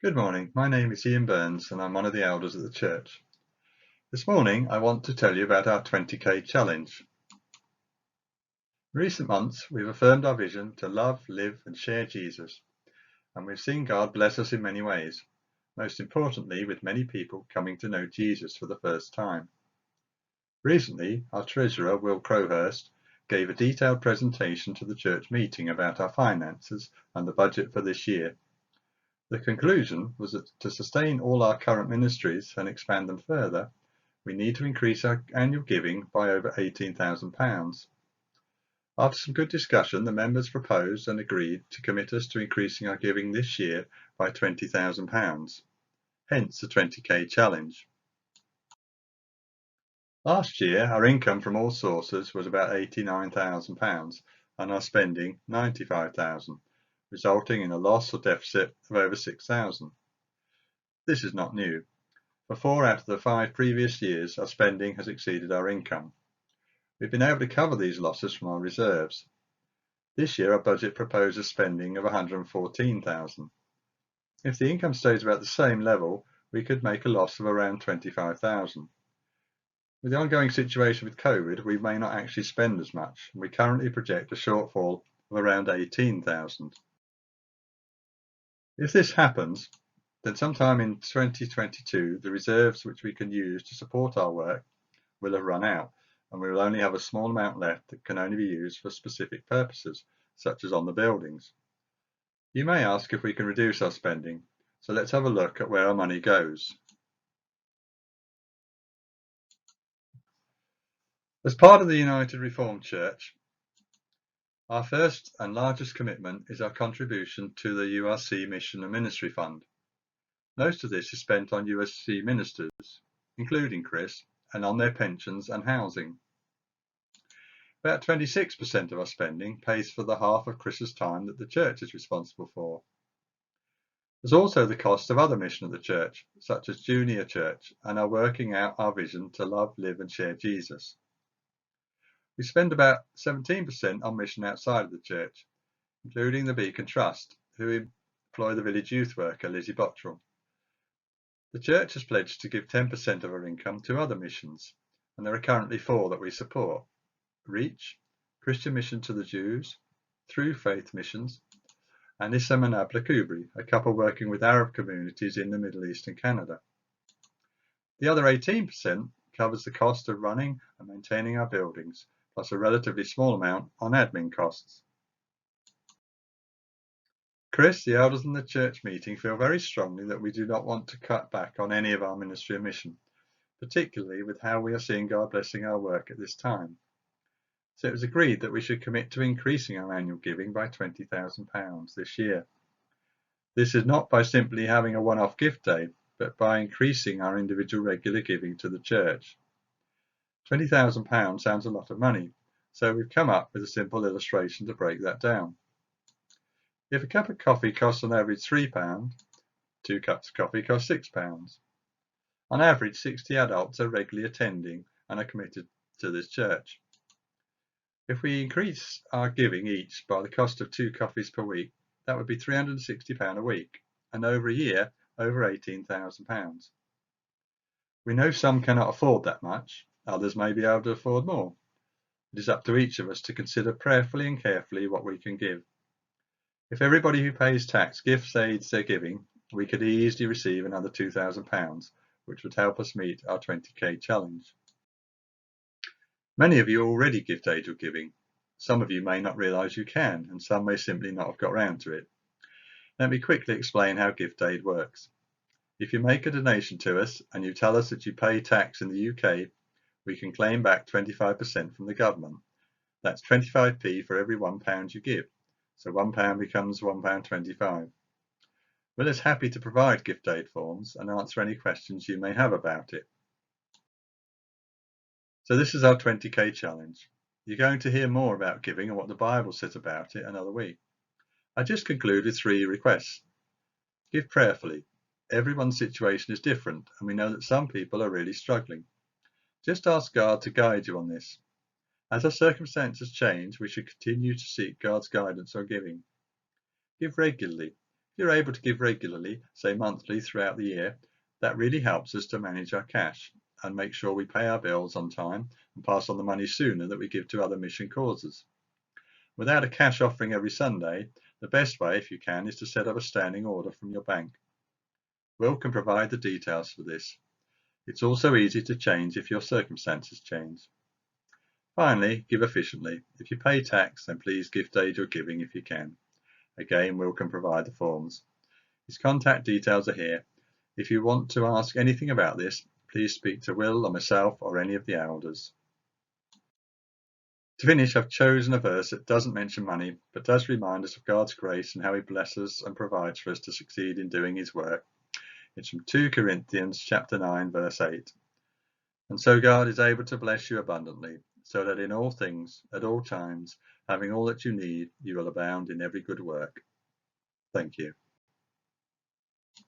Good morning, my name is Ian Burns and I'm one of the elders at the church. This morning I want to tell you about our 20k challenge. In recent months we've affirmed our vision to love, live and share Jesus, and we've seen God bless us in many ways, most importantly with many people coming to know Jesus for the first time. Recently our treasurer Will Crowhurst gave a detailed presentation to the church meeting about our finances and the budget for this year. The conclusion was that to sustain all our current ministries and expand them further, we need to increase our annual giving by over £18,000. After some good discussion, the members proposed and agreed to commit us to increasing our giving this year by £20,000, hence the 20k challenge. Last year, our income from all sources was about £89,000 and our spending £95,000, resulting in a loss or deficit of over £6,000. This is not new. For 4 out of the 5 previous years, our spending has exceeded our income. We've been able to cover these losses from our reserves. This year our budget proposes spending of £114,000. If the income stays about the same level, we could make a loss of around £25,000. With the ongoing situation with COVID, we may not actually spend as much, and we currently project a shortfall of around £18,000. If this happens, then sometime in 2022 the reserves which we can use to support our work will have run out, and we will only have a small amount left that can only be used for specific purposes, such as on the buildings. You may ask if we can reduce our spending, so let's have a look at where our money goes. As part of the United Reformed Church, our first and largest commitment is our contribution to the URC Mission and Ministry Fund. Most of this is spent on URC ministers, including Chris, and on their pensions and housing. About 26% of our spending pays for the half of Chris's time that the church is responsible for. There's also the cost of other mission of the church, such as Junior Church, and our working out our vision to love, live and share Jesus. We spend about 17% on mission outside of the church, including the Beacon Trust, who employ the village youth worker Lizzie Bottrell. The church has pledged to give 10% of our income to other missions, and there are currently 4 that we support: Reach, Christian Mission to the Jews, Through Faith Missions, and Issa Manab Kubri, a couple working with Arab communities in the Middle East and Canada. The other 18% covers the cost of running and maintaining our buildings, plus a relatively small amount on admin costs. Chris, the elders in the church meeting feel very strongly that we do not want to cut back on any of our ministry and mission, particularly with how we are seeing God blessing our work at this time. So it was agreed that we should commit to increasing our annual giving by £20,000 this year. This is not by simply having a one-off gift day, but by increasing our individual regular giving to the church. £20,000 sounds a lot of money, so we've come up with a simple illustration to break that down. If a cup of coffee costs on average £3, 2 cups of coffee cost £6. On average, 60 adults are regularly attending and are committed to this church. If we increase our giving each by the cost of 2 coffees per week, that would be £360 a week, and over a year, over £18,000. We know some cannot afford that much, others may be able to afford more. It is up to each of us to consider prayerfully and carefully what we can give. If everybody who pays tax gift aids their giving, we could easily receive another £2,000, which would help us meet our 20k challenge. Many of you already gift aid your giving. Some of you may not realise you can, and some may simply not have got round to it. Let me quickly explain how gift aid works. If you make a donation to us and you tell us that you pay tax in the UK, we can claim back 25% from the government. That's 25p for every £1 you give, so £1 becomes £1.25. Will is happy to provide gift aid forms and answer any questions you may have about it. So this is our 20k challenge. You're going to hear more about giving and what the Bible says about it another week. I just conclude with 3 requests. Give prayerfully. Everyone's situation is different, and we know that some people are really struggling. Just ask God to guide you on this. As our circumstances change, we should continue to seek God's guidance on giving. Give regularly. you're able to give regularly, say monthly throughout the year, that really helps us to manage our cash and make sure we pay our bills on time and pass on the money sooner that we give to other mission causes. Without a cash offering every Sunday, the best way, if you can, is to set up a standing order from your bank. Will can provide the details for this. It's also easy to change if your circumstances change. Finally, give efficiently. If you pay tax, then please gift aid your giving if you can. Again, Will can provide the forms. His contact details are here. If you want to ask anything about this, please speak to Will or myself or any of the elders. To finish, I've chosen a verse that doesn't mention money, but does remind us of God's grace and how He blesses and provides for us to succeed in doing His work. It's from 2 Corinthians chapter 9, verse 8. And so God is able to bless you abundantly, so that in all things, at all times, having all that you need, you will abound in every good work. Thank you.